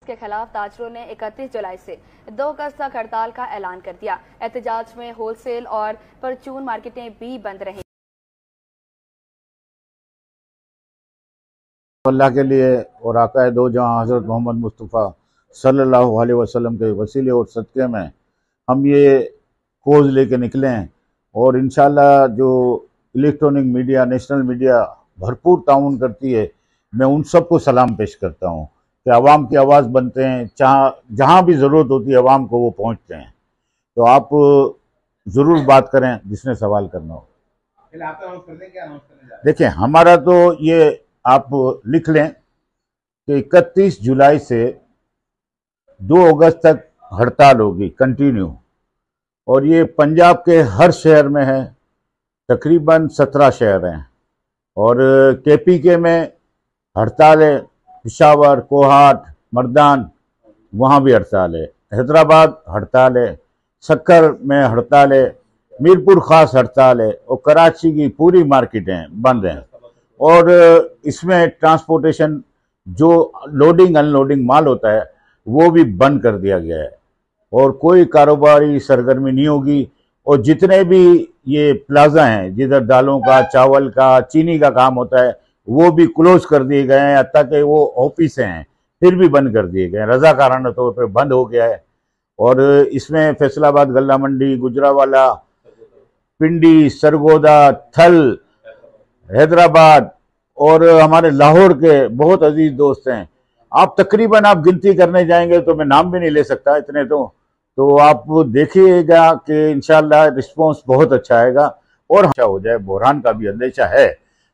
के खिलाफ ताजरों ने 31 जुलाई से 2 अगस्त तक हड़ताल का ऐलान कर दिया। एहतजाज में होलसेल और परचून मार्केटें भी बंद रहीं। अल्लाह के लिए और आका दो जहां हज़रत मोहम्मद मुस्तफ़ा सल्लल्लाहु अलैहि वसल्लम के वसीले और सदक़े में हम ये कोज़ लेके निकले हैं और इंशाअल्लाह जो इलेक्ट्रॉनिक मीडिया, नेशनल मीडिया भरपूर ताउन करती है, मैं उन सबको सलाम पेश करता हूँ कि आवाम की आवाज़ बनते हैं, जहाँ भी ज़रूरत होती है आवाम को वो पहुँचते हैं। तो आप ज़रूर बात करें जिसने सवाल करना हो। देखिए, हमारा तो ये आप लिख लें कि 31 जुलाई से 2 अगस्त तक हड़ताल होगी कंटिन्यू, और ये पंजाब के हर शहर में है, तकरीबन 17 शहर हैं, और KPK में हड़ताल है, पेशावर, कोहाट, मर्दान वहाँ भी हड़ताल है, हैदराबाद हड़ताल है, सक्कर में हड़ताल है, मीरपुर खास हड़ताल है, और कराची की पूरी मार्केटें बंद हैं। और इसमें ट्रांसपोर्टेशन जो लोडिंग अनलोडिंग माल होता है वो भी बंद कर दिया गया है, और कोई कारोबारी सरगर्मी नहीं होगी। और जितने भी ये प्लाजा हैं जिधर दालों का, चावल का, चीनी का काम होता है वो भी क्लोज कर दिए गए हैं, हत्ता कि वो ऑफिस हैं फिर भी बंद कर दिए गए हैं, रजाकाराना तौर पर बंद हो गया है। और इसमें फैसलाबाद, गल्ला मंडी, गुजरावाला, पिंडी, सरगोदा, थल, हैदराबाद और हमारे लाहौर के बहुत अजीज दोस्त हैं। आप तकरीबन आप गिनती करने जाएंगे तो मैं नाम भी नहीं ले सकता इतने, तो आप देखिएगा कि इंशाल्लाह रिस्पांस बहुत अच्छा आएगा और अच्छा हो जाए। बहरान का भी अंदेशा है,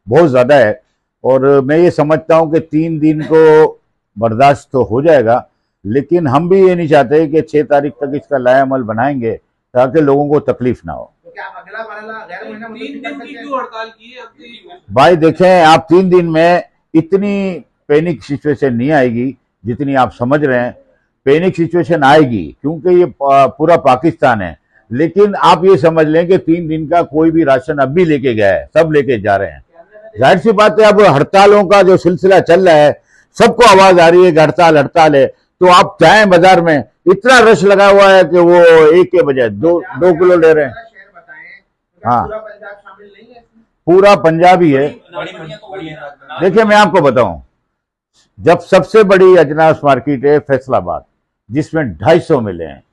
बहुत ज़्यादा है, और मैं ये समझता हूँ कि 3 दिन को बर्दाश्त तो हो जाएगा, लेकिन हम भी ये नहीं चाहते कि 6 तारीख तक इसका लाएअमल बनाएंगे ताकि लोगों को तकलीफ ना हो। क्या अगला मरहला गैर महीना मुद्दत कर सकते हैं? क्यों हड़ताल की है? भाई देखें, आप 3 दिन में इतनी पैनिक सिचुएशन नहीं आएगी जितनी आप समझ रहे हैं। पैनिक सिचुएशन आएगी क्योंकि ये पूरा पाकिस्तान है, लेकिन आप ये समझ लें कि 3 दिन का कोई भी राशन अब भी लेके गया है, सब लेके जा रहे हैं। जाहिर सी बात है, अब हड़तालों का जो सिलसिला चल रहा है, सबको आवाज आ रही है कि हड़ताल हड़ताल है। तो आप जाएं बाजार में, इतना रश लगा हुआ है कि वो एक के बजाय 2 किलो ले रहे हैं। हाँ, पूरा पंजाब ही है। देखिए, मैं आपको बताऊं, जब सबसे बड़ी अजनास मार्केट है फैसलाबाद, जिसमें 250 मिले हैं,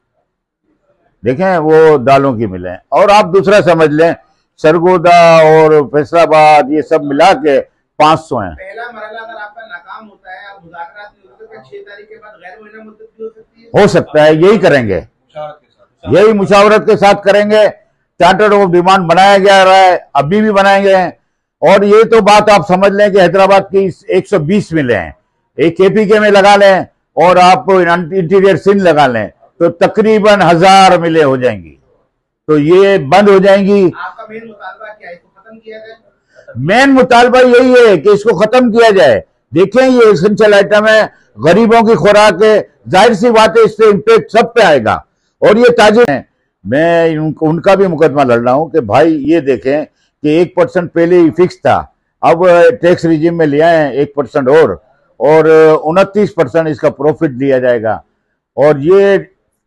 देखें वो दालों की मिले हैं, और आप दूसरा समझ लें सरगोदा और फैसलाबाद ये सब मिला के 500 हैं। पहला मरहला अगर आपका नाकाम होता है, आप मुज़ाकरात नहीं होते, तो 6 तारीख के बाद गैर महीना मुद्दत भी हो सकती है। हो सकता है, यही करेंगे, यही मुशावरत के साथ करेंगे। चार्टर ऑफ डिमांड बनाया जा रहा है, अभी भी बनाएंगे हैं। और ये तो बात आप समझ लें कि हैदराबाद की 120 मिले हैं, एक KPK में लगा लें और आप इंटीरियर सिंध लगा लें तो तकरीबन 1000 मिले हो जाएंगी, तो ये बंद हो जाएंगी। आपका मेन मुतालबा क्या है, इसको खत्म किया जाए? मेन मुतालबा यही है कि इसको खत्म किया जाए। देखें, ये एसेंशियल आइटम है, गरीबों की खुराक है, जाहिर सी बात है इससे इम्पैक्ट सब पे आएगा। और ये ताजिर है, मैं उनका भी मुकदमा लड़ रहा हूं कि भाई ये देखें कि 1% पहले ही फिक्स था, अब टैक्स रिजीम में ले आए हैं 1% और 29% इसका प्रॉफिट दिया जाएगा। और ये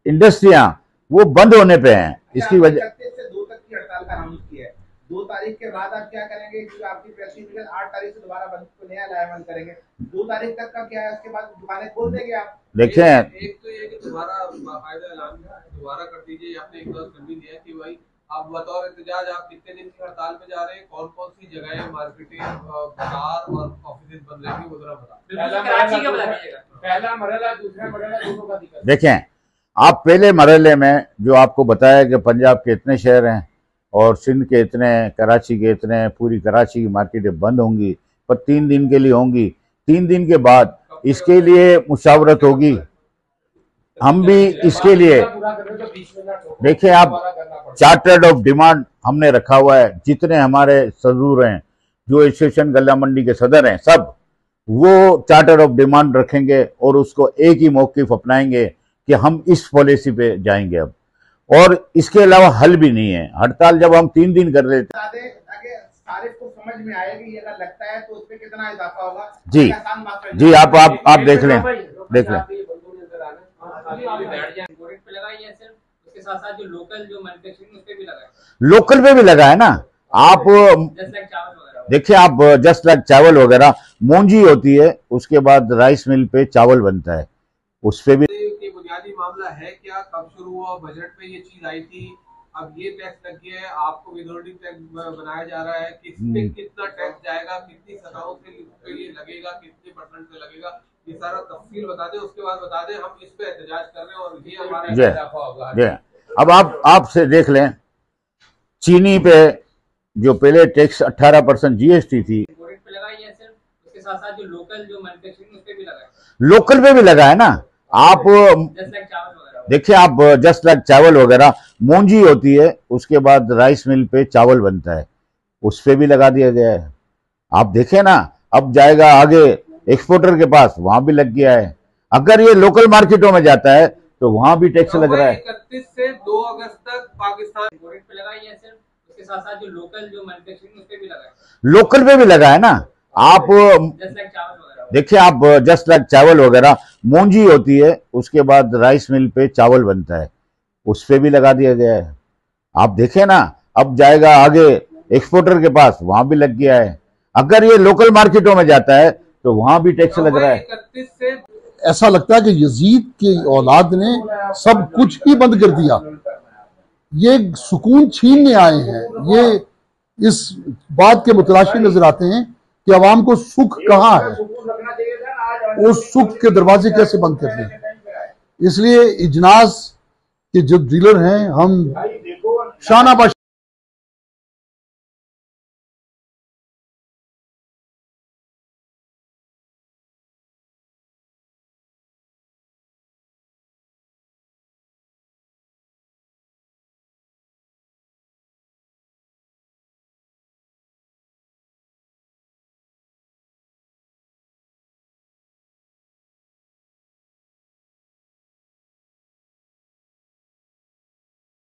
इंडस्ट्रियां वो बंद होने पे हैं, इसकी वजह। 31 से 2 तक की हड़ताल का अनाउंस किया है। 2 तारीख के बाद आप क्या करेंगे? क्योंकि आपकी प्रेस मीटिंग 8 तारीख से दोबारा बंद को नया लाएमन करेंगे। 2 तारीख तक का क्या है, उसके बाद दुकानें खोल देंगे आप? देखें, एक तो ये कि दोबारा बाकायदा ऐलान दोबारा कर दीजिए। आपने एक बार कर भी दिया कि भाई आप बतौर एहतजाज आप कितने दिन की हड़ताल पे जा रहे हैं, कौन कौन सी जगह मार्केटें, बाजार और ऑफिस बंद रहेंगे, वो जरा बता। पहला मरहला, दूसरा मरहला, दोनों का दिक्कत। देखें, आप पहले मरहले में जो आपको बताया कि पंजाब के इतने शहर हैं और सिंध के इतने, कराची के इतने, पूरी कराची की मार्केटें बंद होंगी, पर 3 दिन के लिए होंगी। 3 दिन के बाद इसके लिए मुशावरत होगी, हम भी इसके लिए। देखिए, आप चार्टर्ड ऑफ डिमांड हमने रखा हुआ है, जितने हमारे सदूर हैं, जो एसोसिएशन गल्ला मंडी के सदर हैं, सब वो चार्टर ऑफ डिमांड रखेंगे और उसको एक ही मौक़िफ़ अपनाएंगे कि हम इस पॉलिसी पे जाएंगे अब, और इसके अलावा हल भी नहीं है। हड़ताल जब हम 3 दिन कर लेते हैं, तारीफ को समझ में आएगी, अगर लगता है तो उस पे कितना इजाफा होगा? जी, आप देख लें। बैठ जाए इम्पोर्टेड पे लगाए या सिर्फ उसके साथ साथ जो लोकल जो मैन्युफैक्चरिंग उस पे भी लगाए? लोकल पे भी लगा है ना। आप जैसे लाइक चावल वगैरह देखिए, आप जस्ट लाइक चावल वगैरह, मूंजी होती है, उसके बाद राइस मिल पे चावल बनता है, उस पे भी। ये बुनियादी मामला है क्या, कब शुरू हुआ, बजट में ये चीज आई थी, अब ये टैक्स लग गया है, आपको विथहोल्डिंग टैक्स बनाया जा रहा है, किस पे कितना टैक्स जाएगा, कितनी सतहों से ये लगेगा, कितने परसेंट से लगेगा, ये सारा तफसील बता दें। उसके बाद बता दें हम इस पे एहतजाज कर रहे हैं और ये हमारा इजाफा होगा। अब आपसे देख लें, चीनी पे जो पहले टैक्स 18% जीएसटी थी, इम्पोर्टेड पे लगाए या सिर्फ उसके साथ साथ जो लोकल जो मैन्युफैक्चरिंग उस पे भी लगाए? लोकल पे भी लगा है ना। आप जैसे लाइक चावल वगैरह देखिए, आप जस्ट लाइक चावल वगैरह, मूंजी होती है, उसके बाद राइस मिल पे चावल बनता है, उस पे भी लगा दिया गया है। आप देखें ना, अब जाएगा आगे एक्सपोर्टर के पास, वहां भी लग गया है। अगर ये लोकल मार्केटों में जाता है तो वहां भी टैक्स लग रहा है। 31 से 2 अगस्त तक पाकिस्तान इम्पोर्टेड पे लगाए या सिर्फ उसके साथ साथ जो लोकल जो मैन्युफैक्चरिंग उस पे भी लगाए? लोकल पे भी लगा है ना। आप जैसे लाइक चावल वगैरह देखिए, आप जस्ट लाइक चावल वगैरह, मूंजी होती है, उसके बाद राइस मिल पे चावल बनता है, उस पे भी लगा दिया गया है। आप देखें ना, अब जाएगा आगे एक्सपोर्टर के पास, वहां भी लग गया है। अगर ये लोकल मार्केटों में जाता है तो वहां भी टैक्स लग रहा है। 31 से ऐसा लगता है कि यजीद की औलाद ने सब कुछ ही बंद कर दिया। ये सुकून छीनने आए हैं, ये इस बात के मुतलाशी नजर आते हैं कि अवाम को सुख कहाँ है, उस सुख के दरवाजे कैसे बंद कर दें। इसलिए इजनास के जो डीलर हैं, हम शानाबाश